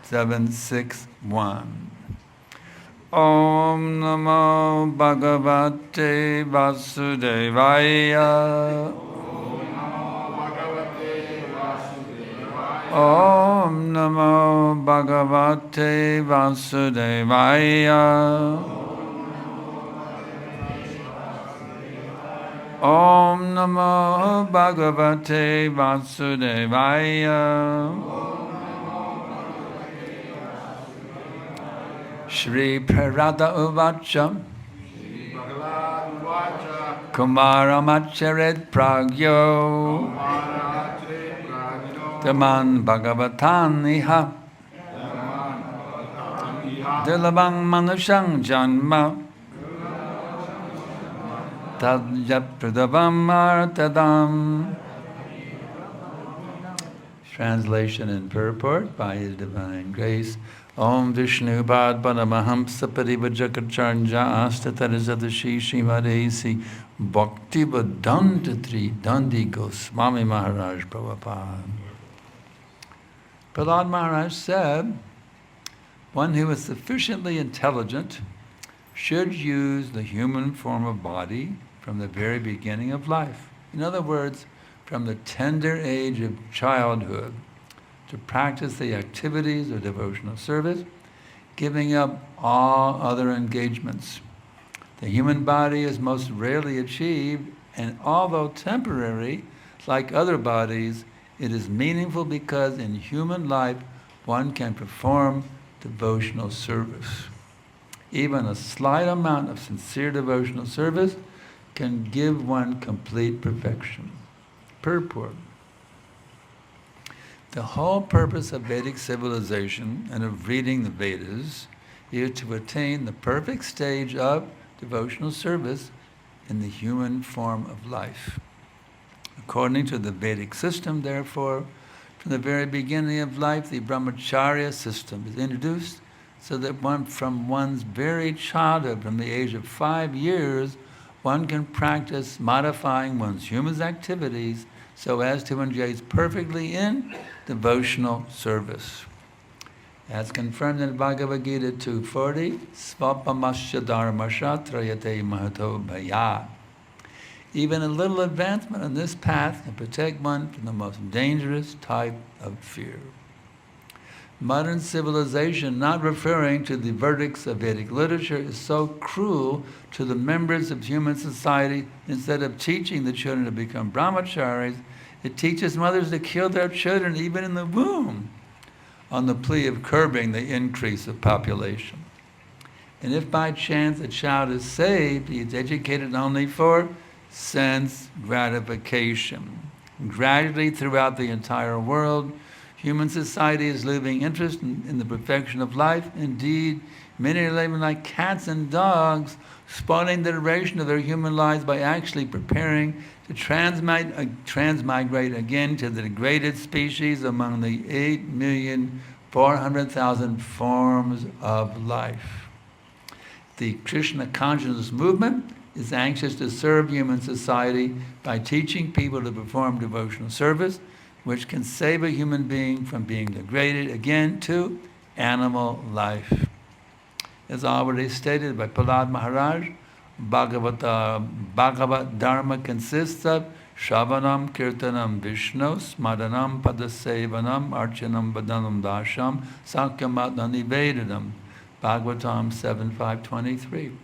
7.6.1. Om Namo Bhagavate Vasudevaya. Om Namo Bhagavate Vasudevaya. Om Namo Bhagavate Vasudevaya. Shri Prahlada Uvacha. Kumaramacharet Pragyo. Dhaman Bhagavatan Iha. Dilabang Manushang Janma. Tadjapradabam Artadam. Translation and purport by His Divine Grace. Om Vishnu Bad Padamahamsa Parivajakacarnja Astatarisadhashi Shrimadesi Bhakti Vadantatri Dandi Goswami Maharaj Prabhupada. Prahlada Maharaj said, one who is sufficiently intelligent should use the human form of body from the very beginning of life. In other words, from the tender age of childhood, to practice the activities of devotional service, giving up all other engagements. The human body is most rarely achieved, and although temporary, like other bodies, it is meaningful because in human life one can perform devotional service. Even a slight amount of sincere devotional service can give one complete perfection. Purport. The whole purpose of Vedic civilization and of reading the Vedas is to attain the perfect stage of devotional service in the human form of life. According to the Vedic system, therefore, from the very beginning of life, the brahmacharya system is introduced so that one, from one's very childhood, from the age of 5 years, one can practice modifying one's human activities so as to engage perfectly in devotional service. As confirmed in Bhagavad Gita 2.40, Svapamasya dharmasya trayate mahato bhaya. Even a little advancement on this path can protect one from the most dangerous type of fear. Modern civilization, not referring to the verdicts of Vedic literature, is so cruel to the members of human society. Instead of teaching the children to become brahmacharis, it teaches mothers to kill their children even in the womb on the plea of curbing the increase of population. And if by chance a child is saved, he is educated only for sense gratification. Gradually throughout the entire world, human society is losing interest in the perfection of life. Indeed, many are living like cats and dogs, spoiling the duration of their human lives by actually preparing to transmigrate again to the degraded species among the 8,400,000 forms of life. The Krishna consciousness movement is anxious to serve human society by teaching people to perform devotional service, which can save a human being from being degraded again to animal life. As already stated by Prahlada Maharaj, Bhagavat Dharma consists of Shravanam, Kirtanam, Vishnu, Smadanam, Padasevanam, Archanam, Vadanam, Dasham, Sakyamatna Nivedanam, Bhagavatam 7.5.23.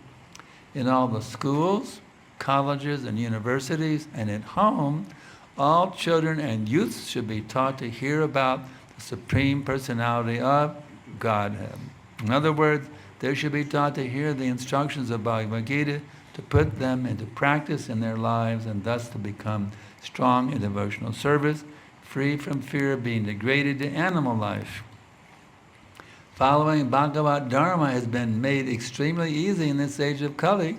In all the schools, colleges, and universities, and at home, all children and youths should be taught to hear about the Supreme Personality of Godhead. In other words, they should be taught to hear the instructions of Bhagavad Gita, to put them into practice in their lives, and thus to become strong in devotional service, free from fear of being degraded to animal life. Following Bhagavad Dharma has been made extremely easy in this age of Kali.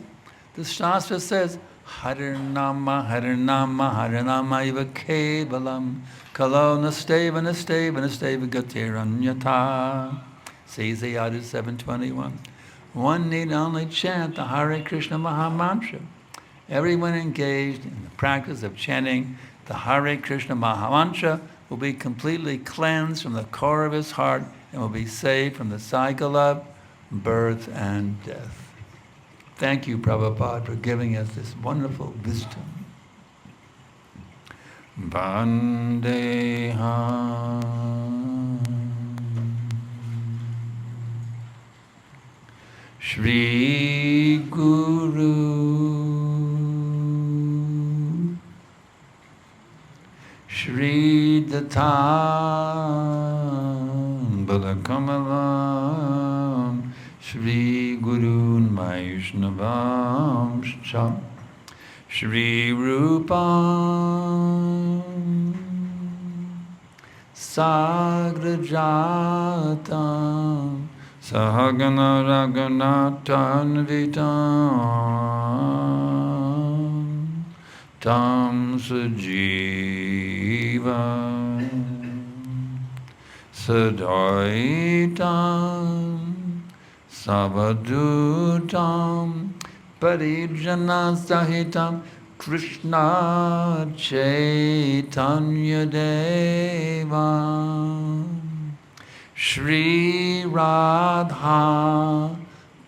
The Shastra says, Harinama, Harinama, Harinama iva kevalam, Kalo nasteva, nasteva, nasteva gatiranyata. Says Yadu 7.21. One need only chant the Hare Krishna Maha Mantra. Everyone engaged in the practice of chanting the Hare Krishna Maha Mantra will be completely cleansed from the core of his heart and will be saved from the cycle of birth and death. Thank you, Prabhupada, for giving us this wonderful wisdom. Vandeham Shri Guru Shri Datam Balakamalam Shri Gurun Vaishnavam Sham Shri Rupam Sagrajatam Sahagana Raghunathan Vitam Tam Sajiva Sadaitam Savadutam Parijana Sahitam Krishna Chaitanya Deva Shri Radha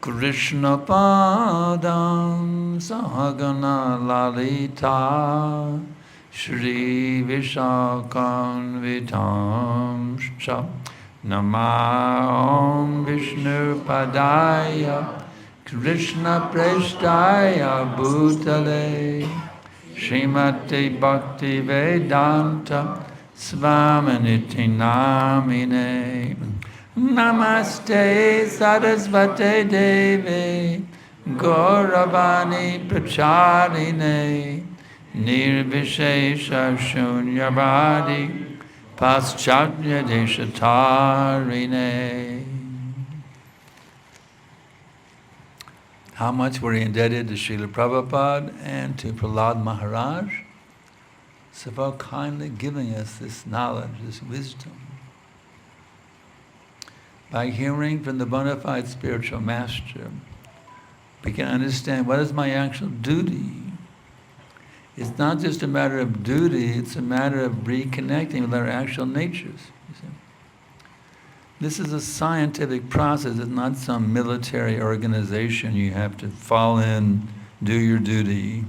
Krishna Padam Sahagana Lalita Shri Vishakam Vitam Sham Namah Vishnu Padaya Krishna Preshtaya Bhutale Srimati Bhakti Vedanta Svamaniti Namine Namaste Sarasvate Devi Gauravani Pracharine Nirvishesha Shunyavadi Paschatya Deshatarine. How much we're indebted to Srila Prabhupada and to Prahlada Maharaja for kindly giving us this knowledge, this wisdom. By hearing from the bona fide spiritual master, we can understand what is my actual duty. It's not just a matter of duty, it's a matter of reconnecting with our actual natures. You see? This is a scientific process. It's not some military organization you have to fall in, do your duty.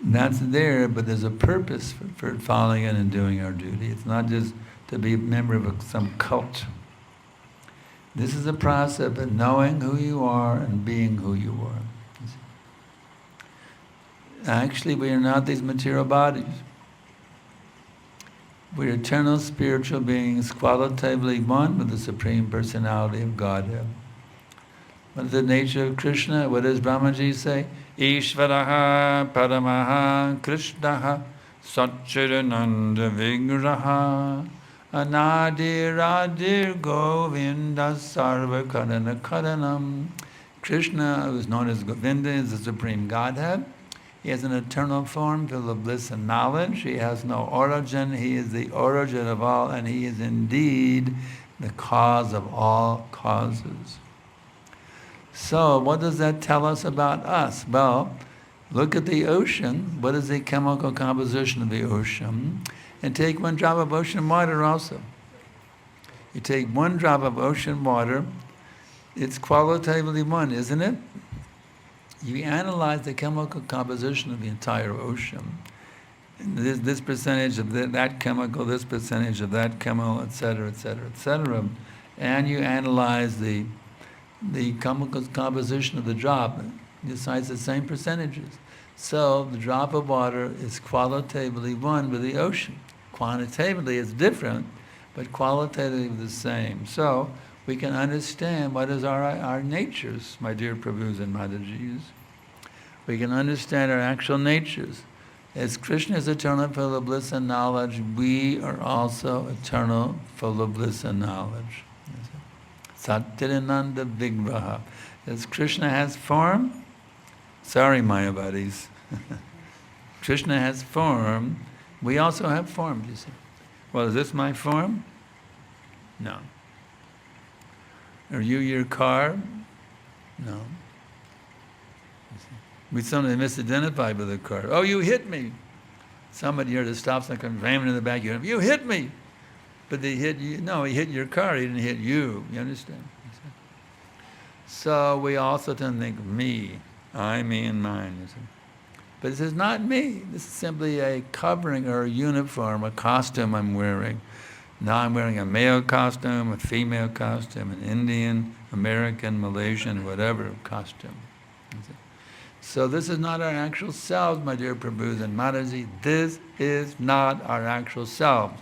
That's there, but there's a purpose for falling in and doing our duty. It's not just to be a member of some cult. This is a process of knowing who you are and being who you are. Actually, we are not these material bodies. We're eternal spiritual beings, qualitatively one with the Supreme Personality of Godhead. What is the nature of Krishna? What does Brahmaji say? Ishvaraha Paramaha Krishnaha Satchidananda Vigraha Anadir Adir Govinda Sarva Karana Karanam. Krishna, who is known as Govinda, is the Supreme Godhead. He has an eternal form filled of bliss and knowledge. He has no origin. He is the origin of all, and he is indeed the cause of all causes. So what does that tell us about us? Well, look at the ocean. What is the chemical composition of the ocean? And take one drop of ocean water also. You take one drop of ocean water, it's qualitatively one, isn't it? You analyze the chemical composition of the entire ocean. This percentage of that chemical, this percentage of that chemical, etc., etc., etc., and you analyze the chemical composition of the drop. You decide the same percentages. So the drop of water is qualitatively one with the ocean. Quantitatively it's different, but qualitatively the same. So we can understand what is our natures, my dear Prabhus and Madhajis. We can understand our actual natures. As Krishna is eternal, full of bliss and knowledge, we are also eternal, full of bliss and knowledge. Satchidananda Vigraha. As Krishna has form, sorry Mayavadis, Krishna has form, we also have form, you see. Well, is this my form? No. Are you your car? No. We sometimes misidentify with the car. Oh, you hit me. Somebody here that stops and comes ramming in the back of you. You hit me. But he hit you. No, he hit your car. He didn't hit you. You understand? So we also tend to think, me, I, me, and mine. You see. But this is not me. This is simply a covering or a uniform, a costume I'm wearing. Now I'm wearing a male costume, a female costume, an Indian, American, Malaysian, whatever costume. So this is not our actual selves, my dear Prabhus and Mataji. This is not our actual selves.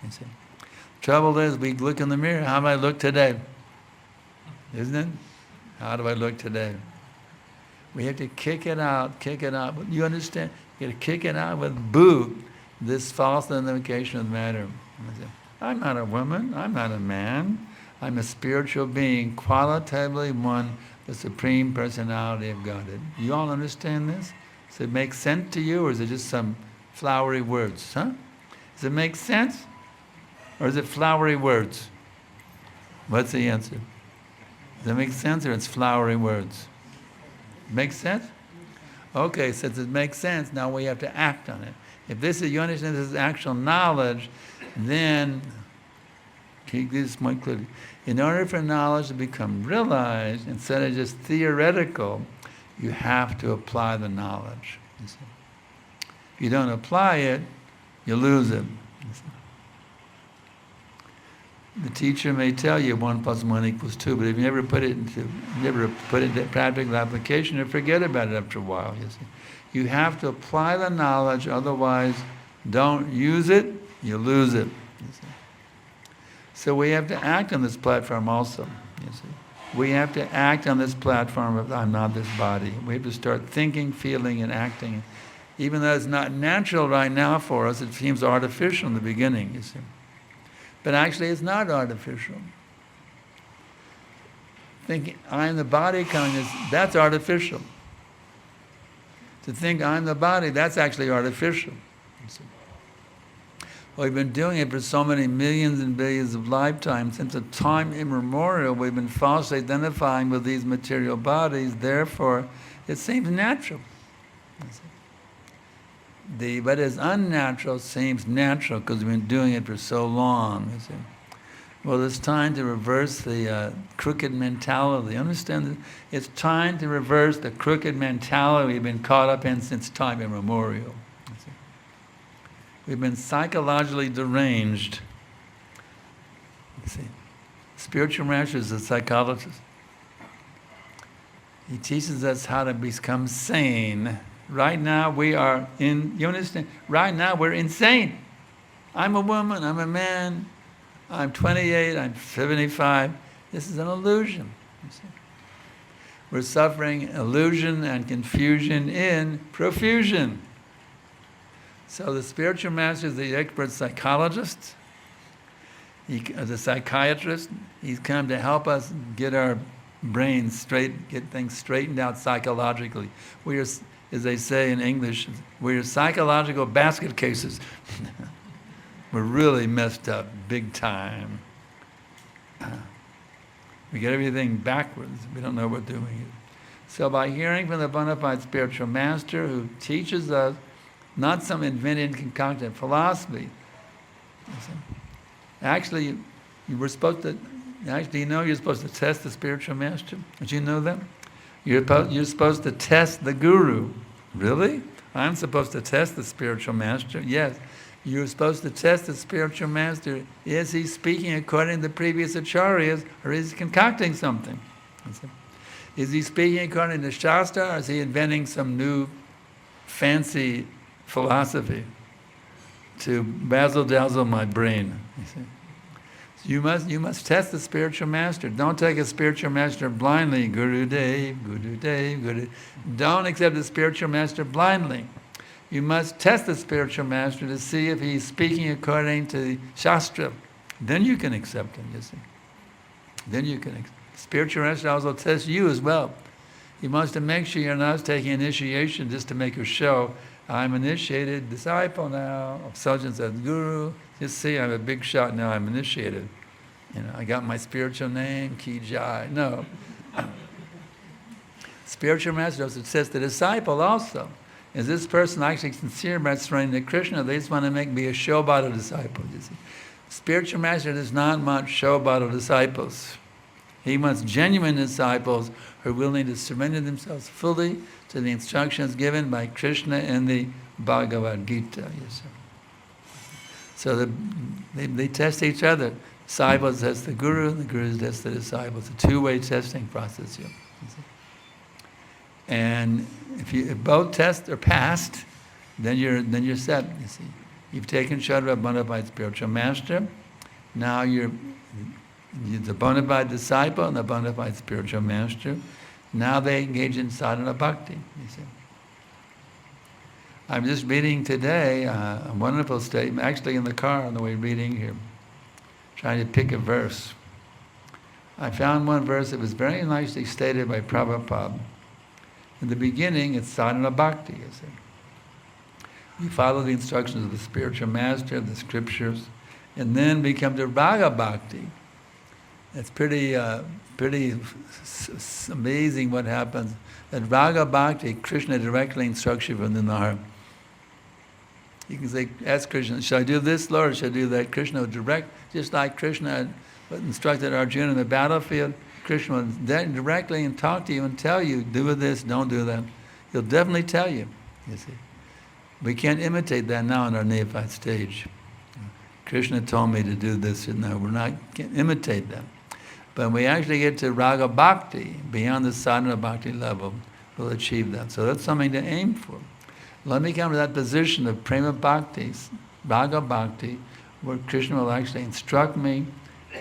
You see. Trouble is, we look in the mirror. How do I look today? Isn't it? How do I look today? We have to kick it out, kick it out. You understand? You have to kick it out with boot, this false identification of matter. I'm not a woman. I'm not a man. I'm a spiritual being, qualitatively one, the Supreme Personality of Godhead. You all understand this? Does it make sense to you, or is it just some flowery words? Huh? Does it make sense? Or is it flowery words? What's the answer? Does it make sense, or it's flowery words? Makes sense? Okay, since it makes sense, now we have to act on it. If this is, you understand this is actual knowledge, then, keep this point clearly, in order for knowledge to become realized, instead of just theoretical, you have to apply the knowledge. You see. If you don't apply it, you lose it. You see. The teacher may tell you 1 + 1 = 2, but if you never put it into practical application, you forget about it after a while. You see, you have to apply the knowledge. Otherwise, don't use it, you lose it. You see. So we have to act on this platform also. You see, we have to act on this platform of I'm not this body. We have to start thinking, feeling, and acting. Even though it's not natural right now for us, it seems artificial in the beginning. You see. But actually it's not artificial. Thinking I'm the body consciousness, that's artificial. To think I'm the body, that's actually artificial. Well, we've been doing it for so many millions and billions of lifetimes. Since a time immemorial, we've been falsely identifying with these material bodies, therefore it seems natural. What is unnatural seems natural because we've been doing it for so long. You see. Well, it's time to reverse the crooked mentality. Understand that? It's time to reverse the crooked mentality we've been caught up in since time immemorial. You see. We've been psychologically deranged. You see. Spiritual Master is a psychologist. He teaches us how to become sane. Right now we are you understand? Right now we're insane. I'm a woman, I'm a man, I'm 28, I'm 75. This is an illusion. You see. We're suffering illusion and confusion in profusion. So the spiritual master is the expert psychologist. As a psychiatrist, he's come to help us get our brains straight, get things straightened out psychologically. We are, as they say in English, we're psychological basket cases. We're really messed up, big time. We get everything backwards. We don't know what we're doing. So by hearing from the bona fide spiritual master who teaches us not some invented, concocted philosophy. Actually, you were supposed to, actually, you're supposed to test the spiritual master? Did you know that? You're supposed to test the guru. Really? I'm supposed to test the spiritual master? Yes. You're supposed to test the spiritual master. Is he speaking according to the previous acharyas, or is he concocting something? Is he speaking according to Shastra, or is he inventing some new fancy philosophy to razzle-dazzle my brain? You see? You must test the spiritual master. Don't take a spiritual master blindly. Guru Dev, Guru Dev, Guru. Don't accept the spiritual master blindly. You must test the spiritual master to see if he's speaking according to the Shastra. Then you can accept him, you see. Then you can accept. Spiritual master also tests you as well. He wants to make sure you're not taking initiation just to make a show. I'm initiated disciple now of such and such guru. Just see, I'm a big shot now, I'm initiated. I got my spiritual name, Ki Jai. No. Spiritual master also test the disciple also. Is this person actually sincere about surrendering to Krishna? They just want to make me a show about a disciple, you see. Spiritual master does not want show-bottle disciples. He wants genuine disciples who are willing to surrender themselves fully to the instructions given by Krishna in the Bhagavad Gita. You see. So they test each other. Disciples test the guru, and the gurus test the disciples. It's a two-way testing process here. You see. And if both tests are passed, then you're set. You see, you've taken shelter of a bona fide spiritual master. Now you're the bona fide disciple and the bona fide spiritual master. Now they engage in sadhana bhakti. You see. I'm just reading today a wonderful statement, actually in the car on the way reading here, trying to pick a verse. I found one verse that was very nicely stated by Prabhupada. In the beginning, it's sadhana bhakti, you see. You follow the instructions of the spiritual master, the scriptures, and then become to raga bhakti. It's pretty amazing what happens. At raga bhakti, Krishna directly instructs you from the heart. You can say, ask Krishna, should I do this, Lord, or should I do that? Krishna will direct, just like Krishna instructed Arjuna in the battlefield. Krishna will directly and talk to you and tell you, do this, don't do that. He'll definitely tell you, you see. We can't imitate that now in our neophyte stage. Krishna told me to do this, and no, can't imitate that. But when we actually get to raga bhakti, beyond the sadhana bhakti level, we'll achieve that. So that's something to aim for. Let me come to that position of prema bhakti, raga bhakti, where Krishna will actually instruct me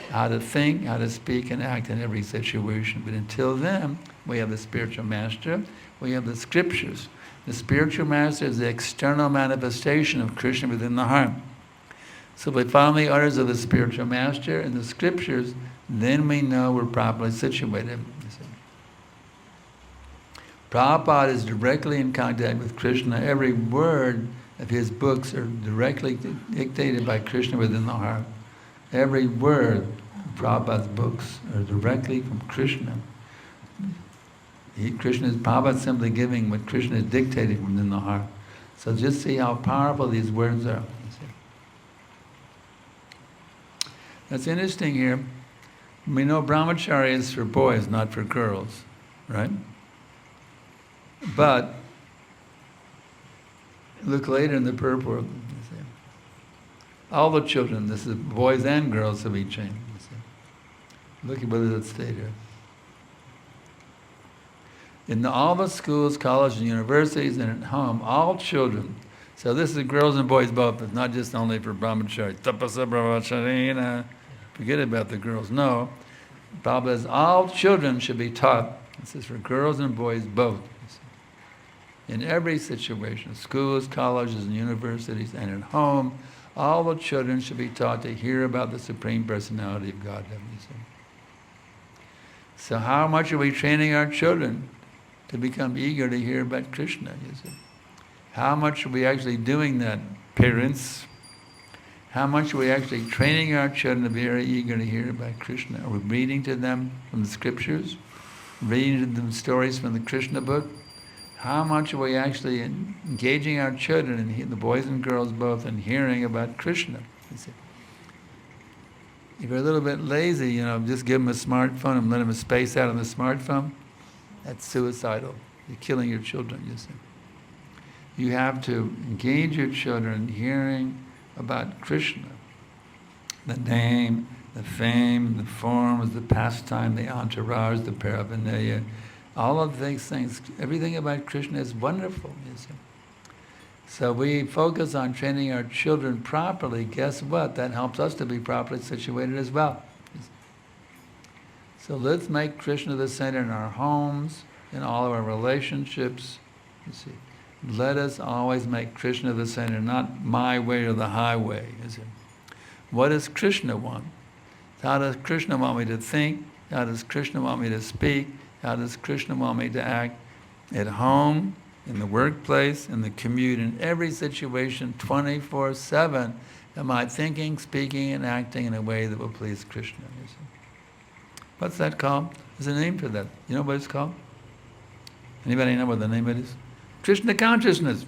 how to think, how to speak, and act in every situation. But until then, we have the spiritual master, we have the scriptures. The spiritual master is the external manifestation of Krishna within the heart. So if we follow the orders of the spiritual master and the scriptures, then we know we're properly situated. Prabhupada is directly in contact with Krishna. Every word of his books are directly dictated by Krishna within the heart. Every word of Prabhupada's books are directly from Krishna. Prabhupada is simply giving what Krishna is dictating within the heart. So just see how powerful these words are. That's interesting here. We know brahmacharya is for boys, not for girls, right? But look later in the purport. All the children, this is boys and girls of each age. Look at what does it state here. In all the schools, colleges, and universities, and at home, all children. So this is girls and boys both. It's not just only for brahmachari. Tapasa brahmacharina. Forget about the girls. No. Prabhupada says all children should be taught. This is for girls and boys both. In every situation, schools, colleges, and universities, and at home, all the children should be taught to hear about the Supreme Personality of Godhead. So how much are we training our children to become eager to hear about Krishna? How much are we actually doing that, parents? How much are we actually training our children to be very eager to hear about Krishna? Are we reading to them from the scriptures? Reading to them stories from the Krishna book? How much are we actually engaging our children, and the boys and girls both, in hearing about Krishna? If you're a little bit lazy, just give them a smartphone and let them space out on the smartphone. That's suicidal. You're killing your children, you see. You have to engage your children in hearing about Krishna. The name, the fame, the forms, the pastime, the entourage, the paraphernalia, all of these things, everything about Krishna is wonderful, you see. So we focus on training our children properly. Guess what? That helps us to be properly situated as well. So let's make Krishna the center in our homes, in all of our relationships, you see. Let us always make Krishna the center, not my way or the highway, is it? What does Krishna want? How does Krishna want me to think? How does Krishna want me to speak? How does Krishna want me to act? At home, in the workplace, in the commute, in every situation, 24/7, am I thinking, speaking, and acting in a way that will please Krishna? You see? What's that called? There's a name for that. You know what it's called? Anybody know what the name of it is? Krishna consciousness.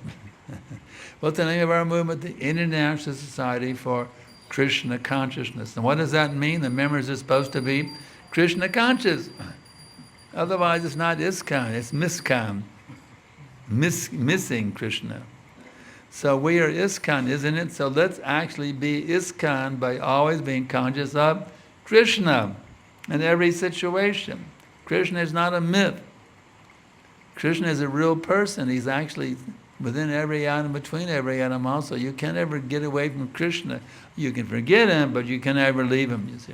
What's the name of our movement? The International Society for Krishna consciousness. And what does that mean? The members are supposed to be Krishna conscious. Otherwise it's not ISKCON, it's miskam. Missing Krishna. So we are ISKCON, isn't it? So let's actually be ISKCON by always being conscious of Krishna in every situation. Krishna is not a myth. Krishna is a real person. He's actually within every atom, between every atom also. You can't ever get away from Krishna. You can forget him, but you can never leave him, you see.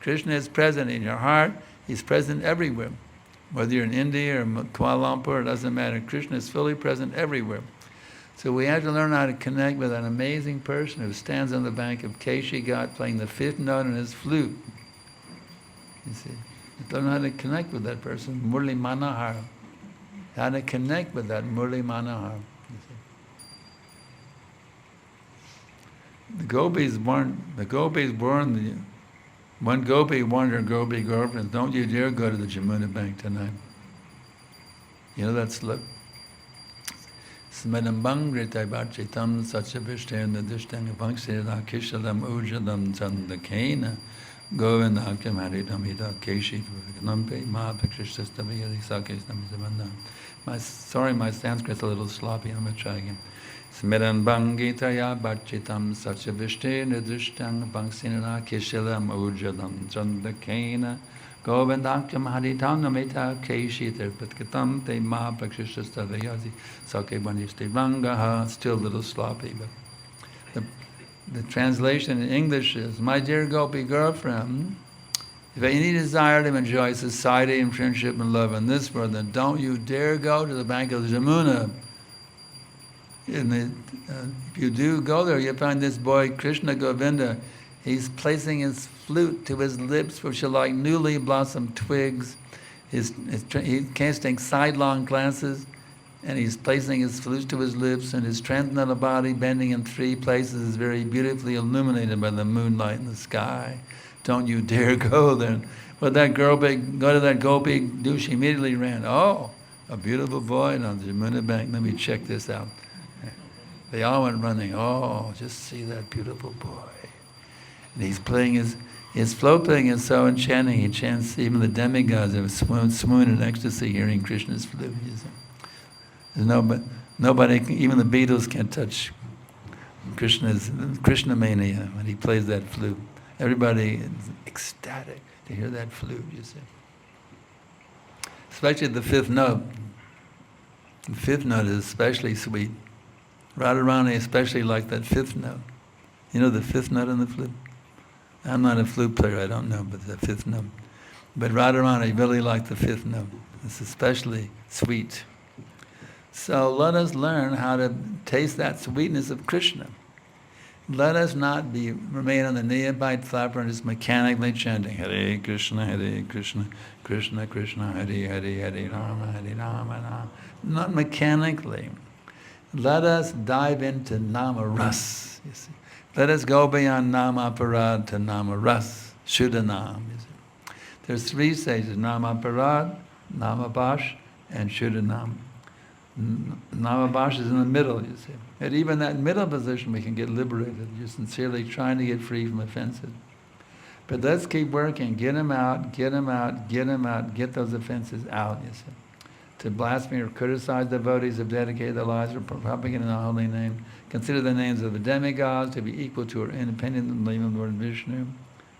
Krishna is present in your heart. He's present everywhere. Whether you're in India or Kuala Lumpur, it doesn't matter. Krishna is fully present everywhere. So we have to learn how to connect with an amazing person who stands on the bank of Keshi Ghat playing the fifth note on his flute. You see. You learn how to connect with that person, Murli Manohar. How to connect with that Murli Manohar. The gopis warned, one gopi warned her gopi girlfriend, don't you dare go to the Jamuna bank tonight. You know that slip? Smedam bangritai bachitam sachavishtan nadishtang bhangsirada kishalam ujadam chandakena govindakam haridam hita keshi nampe mahapakshishtastavayadi sakestam zavandam. Sorry, my Sanskrit's a little sloppy. I'm going to try again. Smiran bangitaya bachitam sachavishte nadishtang bhangsinana kishalam ujadam chandakena govindakam haridam namita keshi terpatkatam te mahapakshishtastavayadi sakebandishtivangaha. Still a little sloppy, but the translation in English is, my dear gopi girlfriend, if any desire to enjoy society and friendship and love in this world, then don't you dare go to the bank of Jamuna. If you do go there, you'll find this boy, Krishna Govinda, he's placing his flute to his lips, which are like newly blossomed twigs. He's casting sidelong glances, and he's placing his flute to his lips, and his transcendental body, bending in three places, is very beautifully illuminated by the moonlight in the sky. Don't you dare go there. What that girl go to that gopi do? She immediately ran. Oh, a beautiful boy on the Jamuna bank. Let me check this out. They all went running. Oh, just see that beautiful boy. And he's playing his float playing is so enchanting. He chants, even the demigods have swoon in ecstasy hearing Krishna's flute. There's nobody, even the Beatles can't touch Krishna mania when he plays that flute. Everybody is ecstatic to hear that flute, you see. Especially the fifth note. The fifth note is especially sweet. Radharani especially like that fifth note. You know the fifth note on the flute? I'm not a flute player, I don't know, but the fifth note. But Radharani really liked the fifth note. It's especially sweet. So let us learn how to taste that sweetness of Krishna. Let us not remain on the neophyte platform just mechanically chanting Hare Krishna, Krishna Krishna, Hare Hare, Hare Rama, Rama. Not mechanically. Let us dive into Nama Ras. You see. Let us go beyond Nama Parad to Nama Ras, Shuddhanam. There's three stages: Nama Parad, Nama Bash, and Shuddhanam. Nama Bash is in the middle, you see. At even that middle position, we can get liberated. You're sincerely trying to get free from offenses. But let's keep working. Get them out, get them out, get them out, get those offenses out, you see. To blaspheme or criticize devotees who have dedicated their lives for propagating the holy name. Consider the names of the demigods to be equal to or independent of the name of Lord Vishnu.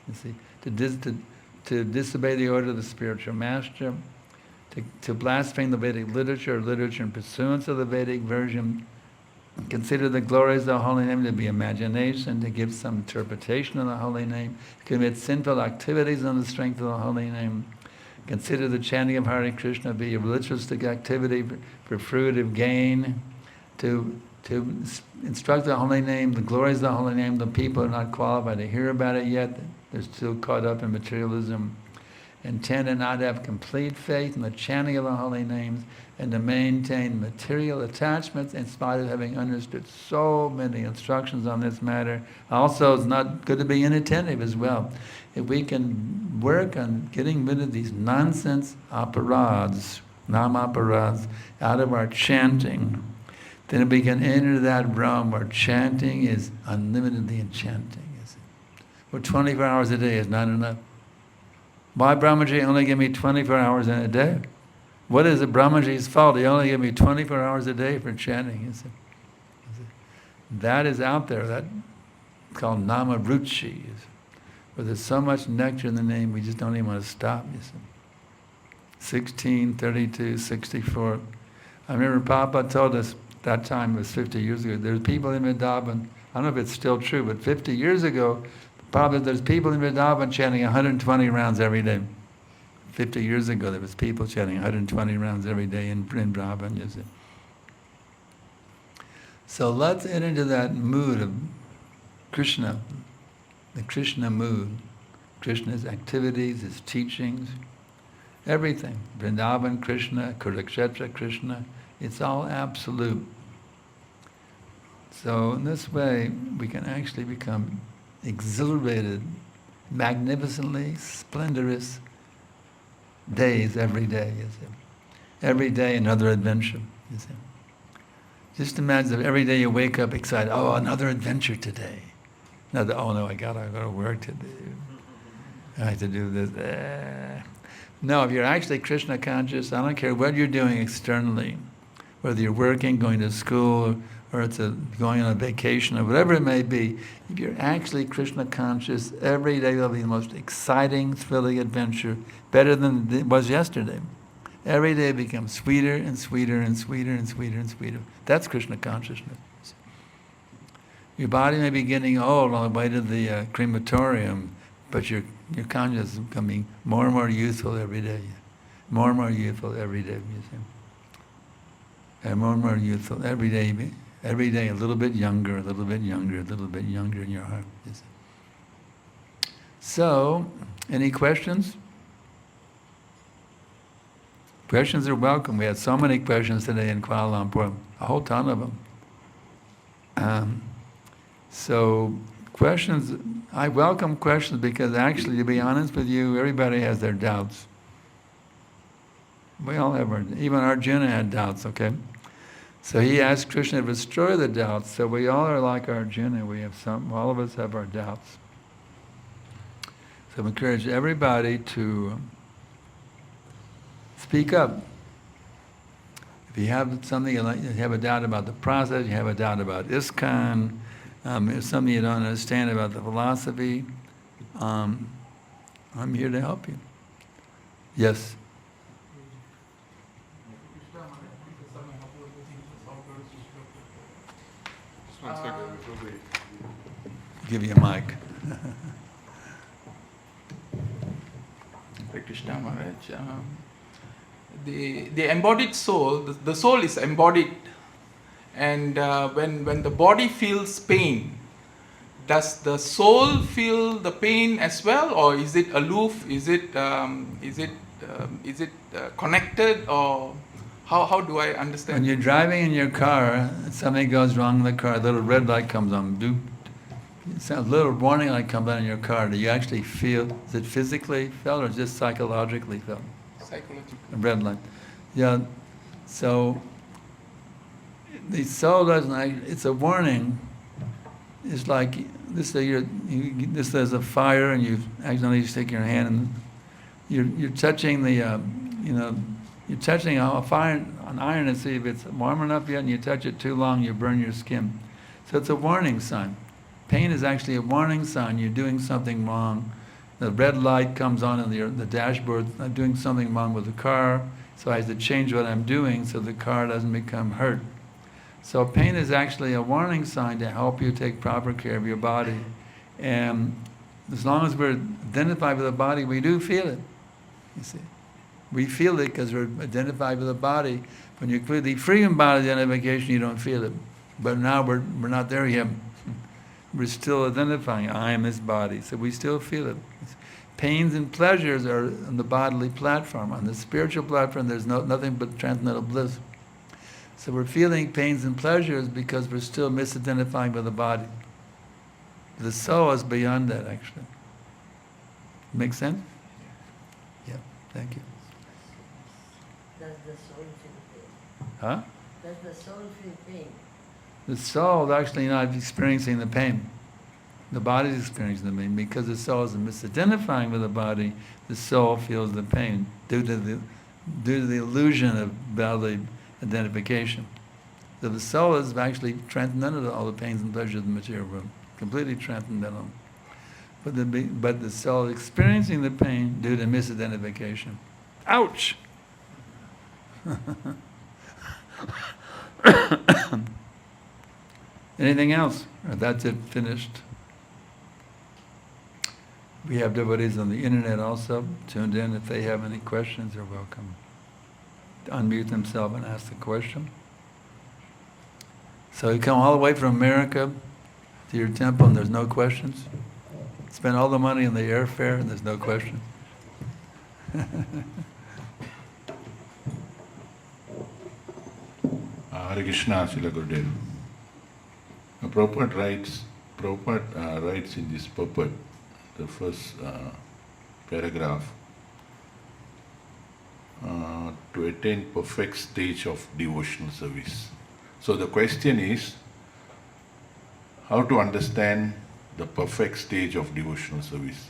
You see, to disobey the order of the spiritual master. To blaspheme the Vedic literature or literature in pursuance of the Vedic version. Consider the glories of the holy name to be imagination, to give some interpretation of the holy name, to commit sinful activities on the strength of the holy name. Consider the chanting of Hare Krishna be a ritualistic activity for fruitive gain. To instruct the holy name, the glories of the holy name, the people are not qualified to hear about it yet. They're still caught up in materialism. Intend to not have complete faith in the chanting of the holy names and to maintain material attachments in spite of having understood so many instructions on this matter. Also, it's not good to be inattentive as well. If we can work on getting rid of these nonsense aparads, nam-aparads, out of our chanting, then we can enter that realm where chanting is unlimitedly enchanting. Well, 24 hours a day is not enough. Why Brahmaji only give me 24 hours in a day? What is it Brahmaji's fault? He only gave me 24 hours a day for chanting. You see. That is out there. That's called nama ruchi. Where there's so much nectar in the name, we just don't even want to stop. You see. 16, 32, 64. I remember Papa told us, that time was 50 years ago, there's people in Vrindavan, I don't know if it's still true, but 50 years ago, probably there's people in Vrindavan chanting 120 rounds every day. 50 years ago, there was people chanting 120 rounds every day in Vrindavan, you see. So let's enter into that mood of Krishna, the Krishna mood. Krishna's activities, his teachings, everything. Vrindavan Krishna, Kurukshetra Krishna, it's all absolute. So in this way, we can actually become exhilarated, magnificently splendorous days every day, you see. Every day another adventure, you see. Just imagine if every day you wake up excited, oh, another adventure today. Another, oh no, I gotta work to do. I have to do this. No, if you're actually Krishna conscious, I don't care what you're doing externally, whether you're working, going to school, or it's going on a vacation, or whatever it may be, if you're actually Krishna conscious, every day will be the most exciting, thrilling adventure, better than it was yesterday. Every day becomes sweeter and sweeter and sweeter and sweeter and sweeter. That's Krishna consciousness. Your body may be getting old on the way to the crematorium, but your consciousness is becoming more and more youthful every day. More and more youthful every day, you see. And more and more youthful every day a little bit younger, a little bit younger, a little bit younger in your heart. You see. So, any questions? Questions are welcome. We had so many questions today in Kuala Lumpur, a whole ton of them. So questions, I welcome questions because actually, to be honest with you, everybody has their doubts. We all have even Arjuna had doubts, okay? So he asked Krishna to destroy the doubts. So we all are like Arjuna. We have all of us have our doubts. So I encourage everybody to speak up. If you have something, you have a doubt about the process, you have a doubt about ISKCON, if something you don't understand about the philosophy, I'm here to help you. Yes? Just 1 second. Give you a mic. Hare Krishna Maharaj. The embodied soul, the soul is embodied, and when the body feels pain, does the soul feel the pain as well, or is it aloof? Is it connected, or how do I understand? When you're driving in your car, something goes wrong in the car, a little red light comes on, doop. A little warning light comes on in your car. Do you actually feel, is it physically felt or just psychologically felt? Psychological. A red light. Yeah, so the soul doesn't, it's a warning. It's like, this there's a fire and you accidentally stick your hand and you're touching the, you're touching a fire, an iron to see if it's warm enough yet, and you touch it too long, you burn your skin. So it's a warning sign. Pain is actually a warning sign. You're doing something wrong. The red light comes on in the dashboard. I'm doing something wrong with the car, so I have to change what I'm doing so the car doesn't become hurt. So pain is actually a warning sign to help you take proper care of your body. And as long as we're identified with the body, we do feel it, you see. We feel it because we're identified with the body. When you're completely free from body identification, you don't feel it. But now we're not there yet. We're still identifying, I am this body, so we still feel it. Pains and pleasures are on the bodily platform. On the spiritual platform, there's nothing but transcendental bliss. So we're feeling pains and pleasures because we're still misidentifying with the body. The soul is beyond that, actually. Make sense? Yeah, thank you. Does the soul feel pain? Huh? Does the soul feel pain? The soul is actually not experiencing the pain. The body's experiencing the pain. Because the soul is misidentifying with the body, the soul feels the pain due to the illusion of bodily identification. So the soul is actually transcendental to all the pains and pleasures of the material world, completely transcendental. But the soul is experiencing the pain due to misidentification. Ouch! Anything else? Or that's it, finished. We have devotees on the internet also, tuned in. If they have any questions, they're welcome to unmute themselves and ask the question. So you come all the way from America to your temple and there's no questions? Spend all the money on the airfare and there's no questions? Hare Krishna, Srila Gurudev. Prabhupada writes in this purport, the first paragraph, to attain perfect stage of devotional service. So the question is, how to understand the perfect stage of devotional service?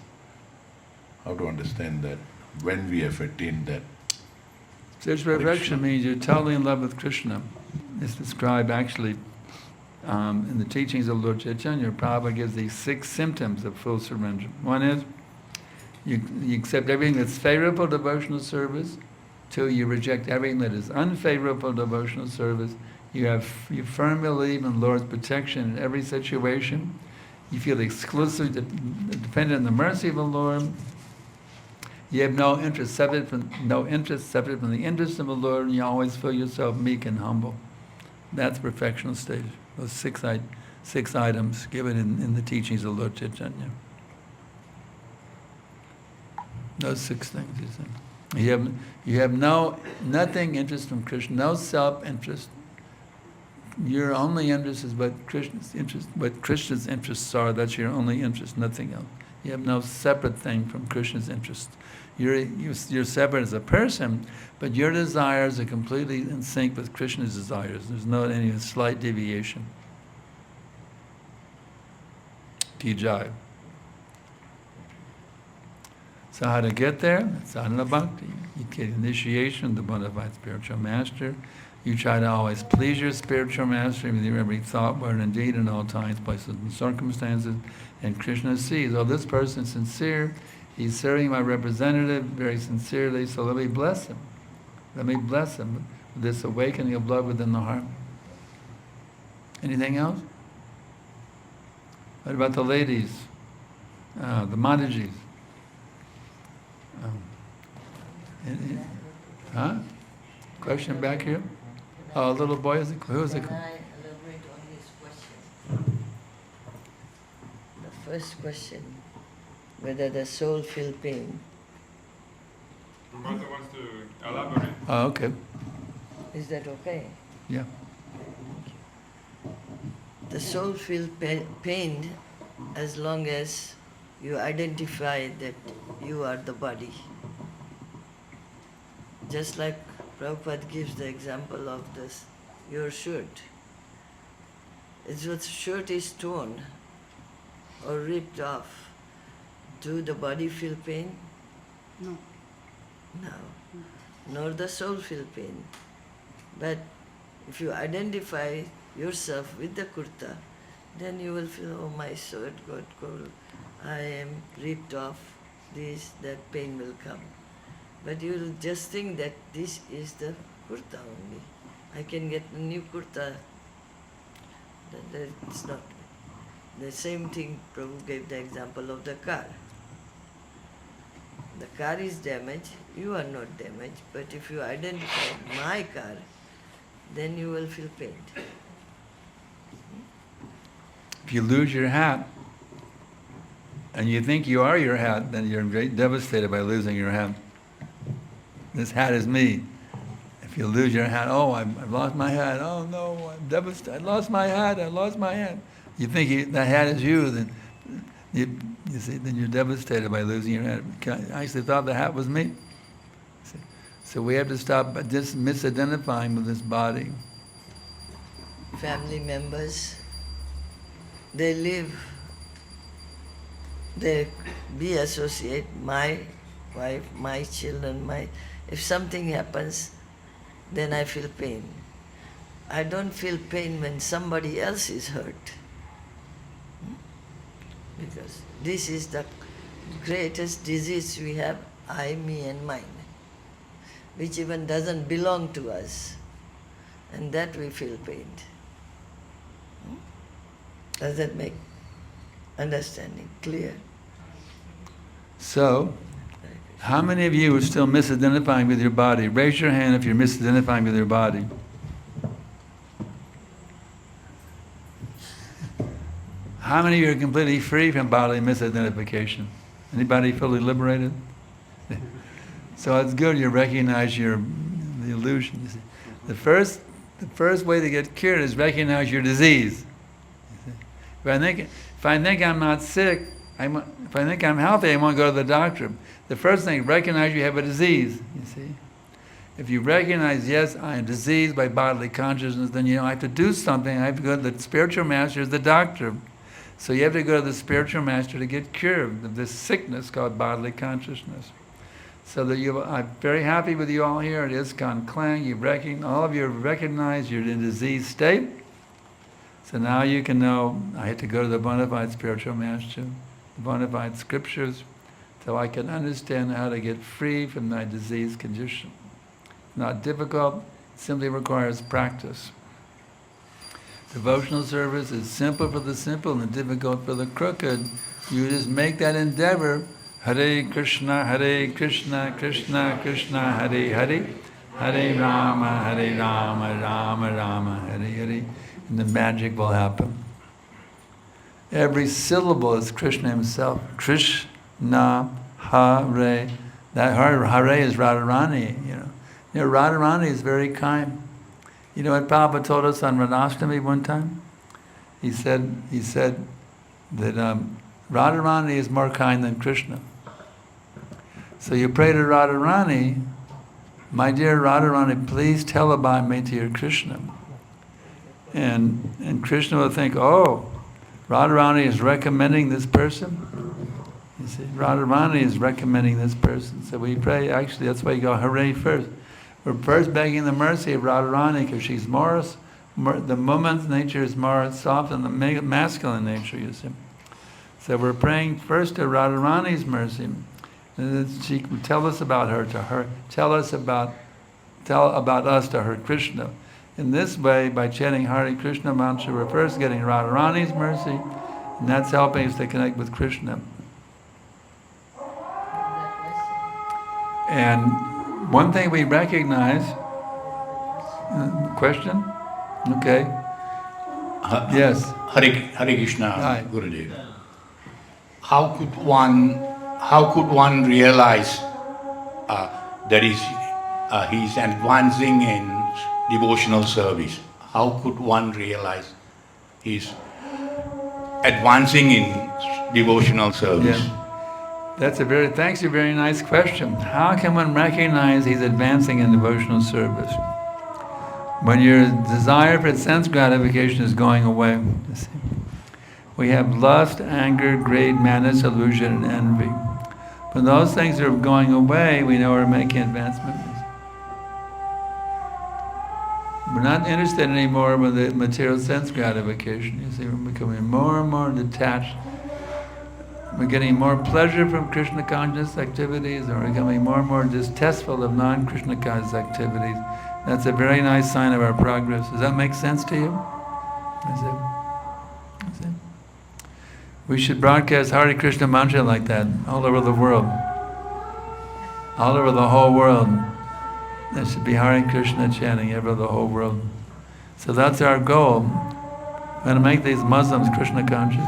How to understand that when we have attained that? Spiritual perfection means you're totally in love with Krishna. It's described actually in the teachings of Lord Chaitanya. Prabhupada gives these 6 symptoms of full surrender. One is, you accept everything that's favorable devotional service. 2, you reject everything that is unfavorable devotional service. You firmly believe in Lord's protection in every situation. You feel exclusively dependent on the mercy of the Lord. You have no interest separate from the interest of the Lord, and you always feel yourself meek and humble. That's perfectional stage. Those 6 items given in the teachings of Lord Chaitanya. Those 6 things, you see. You have nothing interest from Krishna, no self-interest. Your only interest is what Krishna's interests are. That's your only interest, nothing else. You have no separate thing from Krishna's interest. You're separate as a person, but your desires are completely in sync with Krishna's desires. There's no any slight deviation. Ki Jai. So how to get there? That's sadhana bhakti. You get initiation, the bona fide spiritual master. You try to always please your spiritual master with your every thought, word, and deed in all times, places, and circumstances. And Krishna sees, oh, this person is sincere. He's serving my representative very sincerely, so let me bless him. Let me bless him with this awakening of love within the heart. Anything else? What about the ladies? The Madhajis? Huh? Question back here? Oh, little boy, who is it? Can I elaborate on this question? The first question, whether the soul feel pain. Prabhupada wants to elaborate. Oh, okay. Is that okay? Yeah. The soul feel pain as long as you identify that you are the body. Just like Prabhupada gives the example of this, your shirt. If your shirt is torn or ripped off, do the body feel pain? No. No. Nor the soul feel pain. But if you identify yourself with the kurta, then you will feel, oh, my shirt got cold, I am ripped off, that pain will come. But you will just think that this is the kurta only. I can get a new kurta. It's not. The same thing Prabhu gave the example of the car. The car is damaged, you are not damaged, but if you identify my car, then you will feel pain. If you lose your hat, and you think you are your hat, then you're devastated by losing your hat. This hat is me. If you lose your hat, oh, I've lost my hat. Oh no, I'm devastated. I lost my hat. I lost my hat. You think that hat is you, then you see, then you're devastated by losing your hat. I actually thought the hat was me. See? So we have to stop just misidentifying with this body. Family members, they live they be associate, my wife, my children, if something happens, then I feel pain. I don't feel pain when somebody else is hurt. Because this is the greatest disease we have, I, me and mine, which even doesn't belong to us. And that we feel pained. Does that make understanding clear? So, how many of you are still misidentifying with your body? Raise your hand if you're misidentifying with your body. How many of you are completely free from bodily misidentification? Anybody fully liberated? So it's good you recognize the illusion. You see. The first way to get cured is recognize your disease. If I think I'm not sick, if I think I'm healthy, I won't go to the doctor. The first thing, recognize you have a disease, you see. If you recognize, yes, I am diseased by bodily consciousness, then you don't have to do something. I have to go to the spiritual master, the doctor. So you have to go to the spiritual master to get cured of this sickness called bodily consciousness. So that I'm very happy with you all here at ISKCON Klang. All of you have recognized you're in a diseased state. So now you can know, I have to go to the bona fide spiritual master, the bona fide scriptures, so I can understand how to get free from my disease condition. Not difficult, simply requires practice. Devotional service is simple for the simple and difficult for the crooked. You just make that endeavor, Hare Krishna, Krishna Krishna, Hare Hare, Hare Rama, Rama Rama, Hare Hare, and the magic will happen. Every syllable is Krishna himself. Krishna, Hare. That Hare is Radharani, you know. Radharani is very kind. You know what Prabhupada told us on Radhashtami one time? He said that Radharani is more kind than Krishna. So you pray to Radharani, my dear Radharani, please tell about me to your Krishna. And Krishna will think, oh, Radharani is recommending this person. You see, Radharani is recommending this person. So we pray, actually, that's why you go Hare first. We're first begging the mercy of Radharani because she's the woman's nature is more soft than the masculine nature, you see. So we're praying first to Radharani's mercy. And then she can tell us about her, tell about us to her Krishna. In this way, by chanting Hare Krishna mantra, we're first getting Radharani's mercy, and that's helping us to connect with Krishna. And one thing we recognize, question? Okay. Yes. Hare Krishna, Hi. Gurudev. How could one realize that he's advancing in devotional service? How could one realize he's advancing in devotional service? Yeah. That's thanks, a very nice question. How can one recognize he's advancing in devotional service? When your desire for sense gratification is going away. You see. We have lust, anger, greed, madness, illusion, and envy. When those things are going away, we know we're making advancement. We're not interested anymore with the material sense gratification. You see, we're becoming more and more detached. We're getting more pleasure from Krishna conscious activities, and we're becoming more and more distasteful of non-Krishna conscious activities. That's a very nice sign of our progress. Does that make sense to you? That's it. We should broadcast Hare Krishna mantra like that all over the world. All over the whole world. There should be Hare Krishna chanting over the whole world. So that's our goal. We're going to make these Muslims Krishna conscious.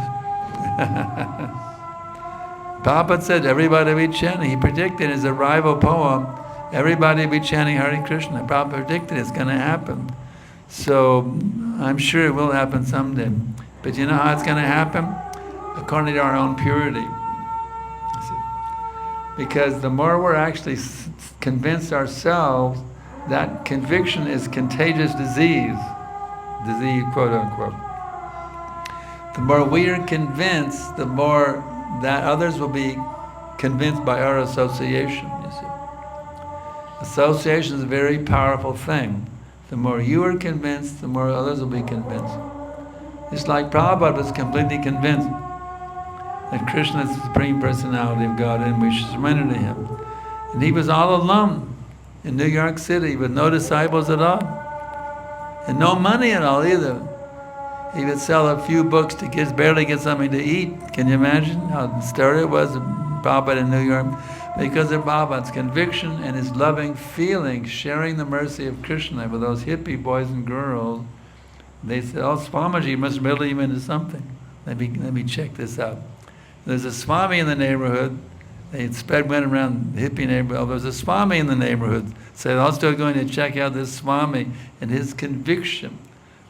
Prabhupada said everybody will be chanting. He predicted in his arrival poem, everybody will be chanting Hare Krishna. Prabhupada predicted it's going to happen. So I'm sure it will happen someday. But you know how it's going to happen? According to our own purity. Because the more we're actually convinced ourselves that conviction is contagious disease, quote unquote. The more we are convinced, the more that others will be convinced by our association, you see. Association is a very powerful thing. The more you are convinced, the more others will be convinced. It's like Prabhupada was completely convinced that Krishna is the Supreme Personality of God and we should surrender to Him. And he was all alone in New York City with no disciples at all. And no money at all either. He would sell a few books to kids, barely get something to eat. Can you imagine how stirred it was of Prabhupada in New York? Because of Prabhupada's conviction and his loving feeling, sharing the mercy of Krishna with those hippie boys and girls, they said, oh, Swamiji, you must really be into something. Let me check this out. There's a Swami in the neighborhood. They went around the hippie neighborhood. Oh, there's a Swami in the neighborhood. So I was still going to check out this Swami. And his conviction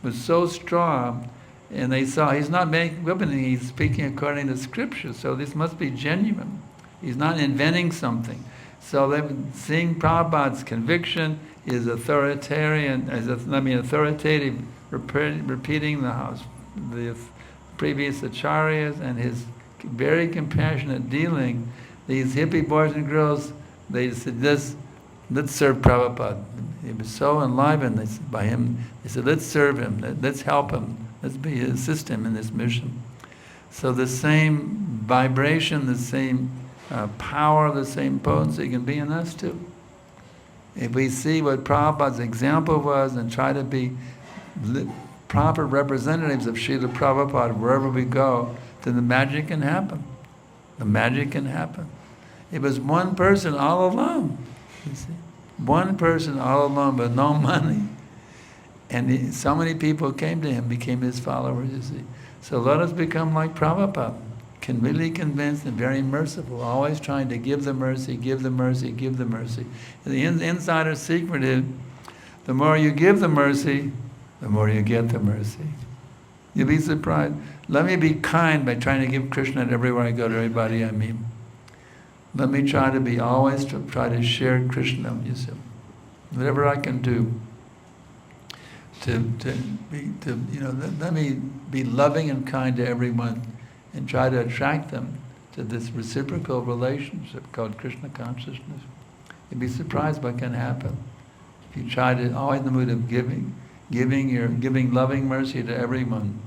was so strong. And they saw he's not making up anything. He's speaking according to Scripture. So this must be genuine. He's not inventing something. So they were seeing Prabhupada's conviction, his authoritative, repeating the previous acharyas, and his very compassionate dealing. These hippie boys and girls, they said, let's serve Prabhupada. He was so enlivened by him. They said, let's serve him, let's help him, let's assist him in this mission. So the same vibration, the same power, the same potency can be in us too. If we see what Prabhupada's example was and try to be proper representatives of Srila Prabhupada wherever we go, then the magic can happen. The magic can happen. It was one person all alone, you see. One person all alone with no money. And so many people came to him, became his followers, you see. So let us become like Prabhupada, really convinced and very merciful, always trying to give the mercy, give the mercy, give the mercy. And the insider secret is, the more you give the mercy, the more you get the mercy. You'll be surprised. Let me be kind by trying to give Krishna everywhere I go, to everybody I meet. Let me try to be always try to share Krishna, you see. Whatever I can do let me be loving and kind to everyone and try to attract them to this reciprocal relationship called Krishna consciousness. You'd be surprised what can happen. If you try to, always in the mood of giving loving mercy to everyone,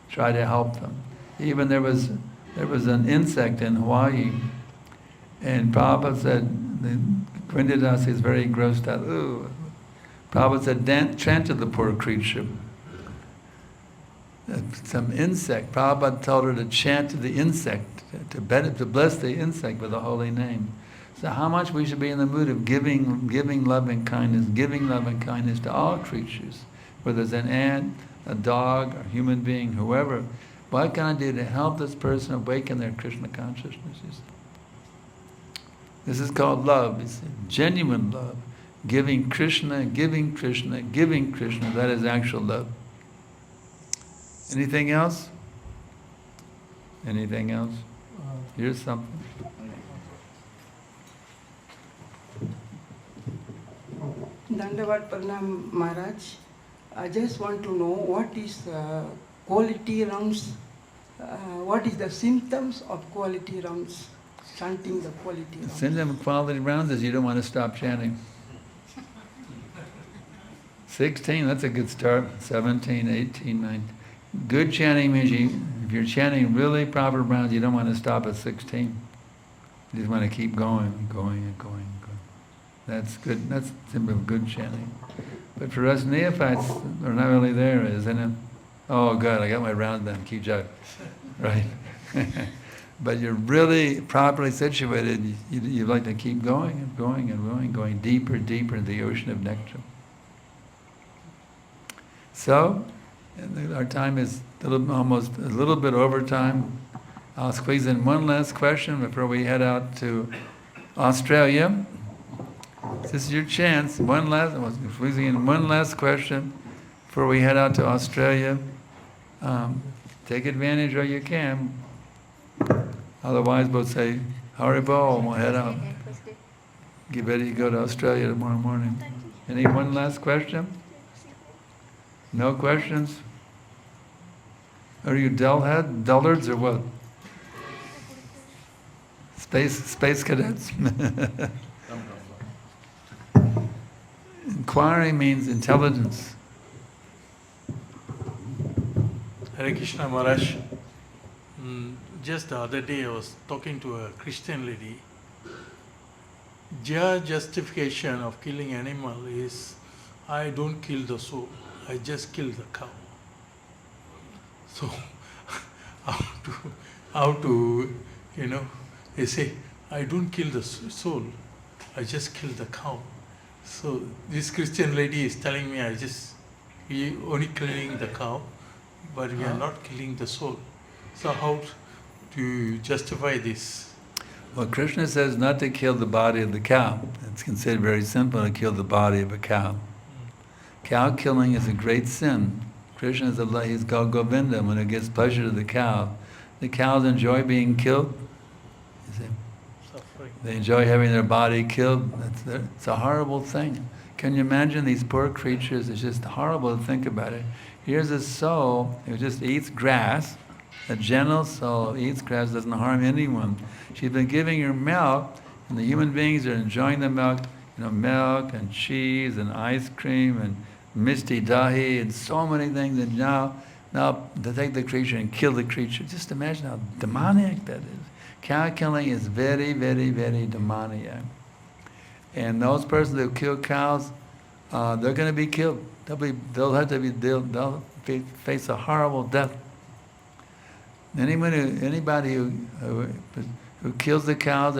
try to help them. Even there was an insect in Hawaii, and Prabhupada said, Grindadas is very grossed out. Ooh. Prabhupada said, chant to the poor creature. Some insect. Prabhupada told her to chant to the insect, to bless the insect with the holy name. So how much we should be in the mood of giving love and kindness to all creatures, whether it's an ant, a dog, a human being, whoever. What can I do to help this person awaken their Krishna consciousness? You see? This is called love. It's genuine love. Giving Krishna, giving Krishna, giving Krishna. That is actual love. Anything else? Anything else? Here's something. Dandavat Pranam Maharaj. I just want to know what is quality rounds, what is the symptoms of quality rounds, chanting the quality rounds. The symptom of quality rounds is you don't want to stop chanting. 16, that's a good start. 17, 18, 19. Good chanting means if you're chanting really proper rounds, you don't want to stop at 16. You just want to keep going and going and going and going. That's good. That's symbol of good chanting. But for us neophytes, we're not really there, isn't it? Oh, good, I got my round done. Keep jog. Right? But you're really properly situated. You like to keep going and going and going, going deeper, deeper into the ocean of nectar. So, our time is almost a little bit over time. I'll squeeze in one last question before we head out to Australia. This is your chance. I'm squeezing in one last question before we head out to Australia. Take advantage while you can. Otherwise, we'll say, Haribol, and we'll head out. Get ready to go to Australia tomorrow morning. Any one last question? No questions? Are you dullards or what? Space cadets. Inquiry means intelligence. Hare Krishna Maharaj. Just the other day I was talking to a Christian lady. Their justification of killing animal is, I don't kill the soul, I just kill the cow. So how to they say, I don't kill the soul, I just kill the cow. So this Christian lady is telling me, we only killing the cow, but we are not killing the soul. So how to justify this? Well, Krishna says not to kill the body of the cow. It's considered very simple to kill the body of a cow. Cow killing is a great sin. Krishna is he's called Govinda. When it gives pleasure to the cows enjoy being killed. You see? Suffering. They enjoy having their body killed. It's a horrible thing. Can you imagine these poor creatures? It's just horrible to think about it. Here's a soul who just eats grass. A gentle soul eats grass, doesn't harm anyone. She's been giving her milk, and the human beings are enjoying the milk, milk and cheese and ice cream and misti dahi and so many things. And now to take the creature and kill the creature. Just imagine how demoniac that is. Cow killing is very, very, very demoniac. And those persons who kill cows, they're going to be killed. They'll face a horrible death. Anybody who kills the cows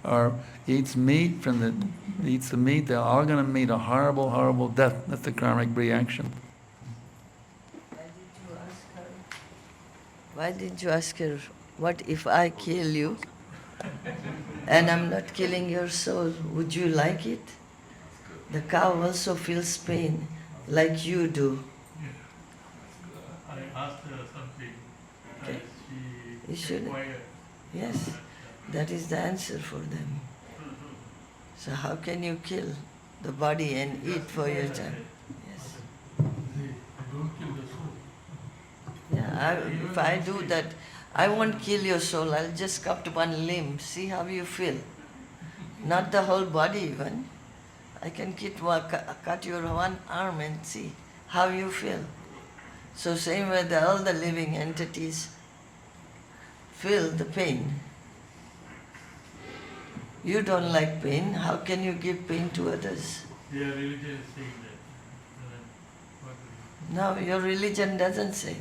or eats meat eats the meat, they're all going to meet a horrible, horrible death. That's the karmic reaction. Why didn't you ask her, what if I kill you and I'm not killing your soul? Would you like it? The cow also feels pain like you do. I asked her something. Okay. You She should. inquired. Yes, that is the answer for them. So how can you kill the body and eat for your child? Yes. I don't kill the soul. Yeah, if I do that, I won't kill your soul, I'll just cut one limb, see how you feel. Not the whole body even. I can cut your one arm and see how you feel. So same way all the living entities feel the pain. You don't like pain, how can you give pain to others? Their religion is saying that. No, your religion doesn't say.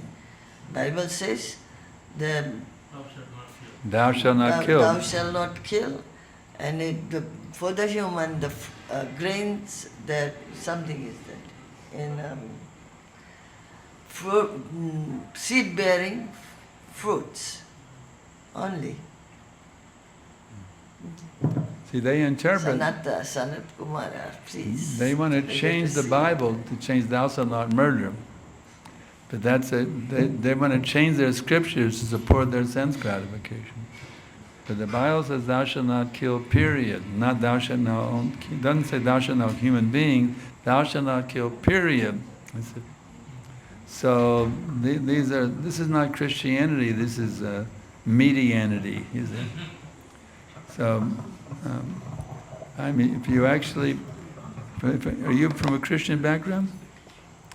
Bible says Thou shalt not kill. Thou shalt not kill. And for the human, the grains, that something is that in seed-bearing fruits only. See, they interpret. Sanat Kumara, please. They want to change the Bible to change thou shalt not murder. But that's it. They want to change their scriptures to support their sense gratification. But the Bible says thou shalt not kill, period. Not thou shalt not, it doesn't say thou shalt not human being, thou shalt not kill, period. So this is not Christianity, this is medianity. So, I mean, if you actually, are you from a Christian background?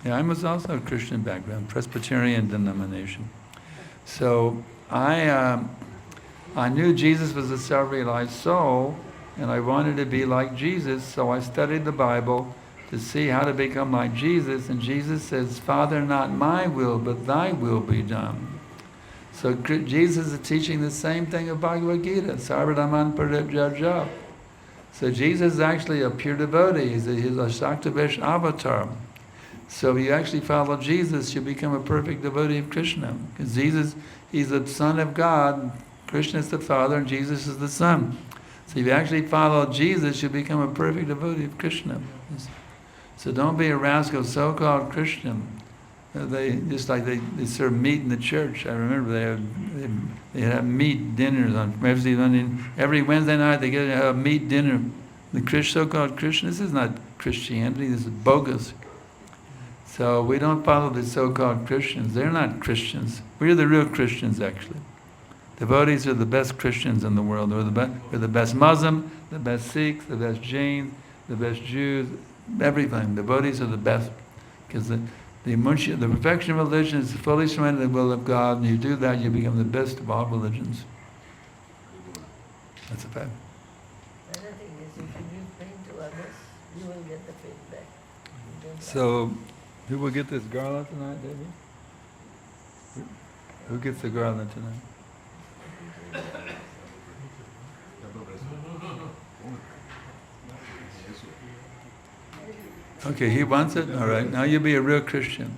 Yeah, I was also a Christian background, Presbyterian denomination. So I knew Jesus was a self-realized soul, and I wanted to be like Jesus, so I studied the Bible to see how to become like Jesus, and Jesus says, Father, not my will, but thy will be done. So Jesus is teaching the same thing of Bhagavad Gita, Sarvadaman Parijajab. So Jesus is actually a pure devotee, he's a Shaktavesh avatar. So if you actually follow Jesus, you become a perfect devotee of Krishna. Because Jesus, he's the Son of God, Krishna is the Father, and Jesus is the Son. So if you actually follow Jesus, you become a perfect devotee of Krishna. So don't be a rascal, so-called Christian. They serve meat in the church. I remember they have meat dinners on every Wednesday night. They get a meat dinner. The so-called Christian. This is not Christianity. This is bogus. So we don't follow the so-called Christians. They're not Christians. We're the real Christians, actually. Devotees are the best Christians in the world. We're the best Muslim, the best Sikhs, the best Jains, the best Jews, everything. Devotees are the best. Because the perfection of religion is fully surrender to the will of God, and you do that, you become the best of all religions. That's a fact. Another thing is, if you give pain to others, you will get the pain back. You don't So, who will get this garland tonight, David? Who gets the garland tonight? Okay, he wants it? All right. Now you be a real Christian.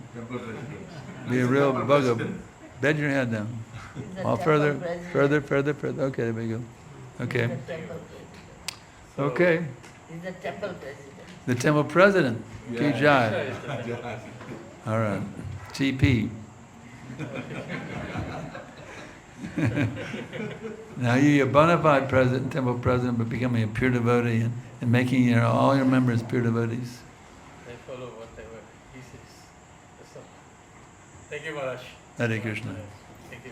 Be a real bugger. Bend your head down. He's the All temple further. president. Okay, there we go. Okay. He's the temple president. Okay. He's the temple president. The temple president. Ki Jai. All right. TP. Now you're a bona fide president, temple president, but becoming a pure devotee and making all your members pure devotees. I follow whatever he says. That's all. Thank you, Maharaj. Hare Krishna. Thank you.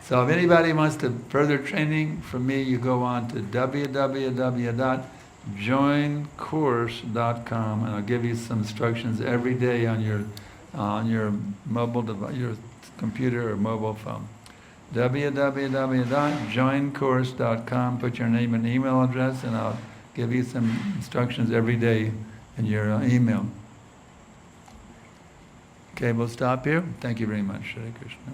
So if anybody wants to further training from me, you go on to www.joincourse.com, and I'll give you some instructions every day on your mobile device, your computer or mobile phone. www.joincourse.com. Put your name and email address, and I'll give you some instructions every day in your email. Okay, we'll stop here. Thank you very much. Hare Krishna.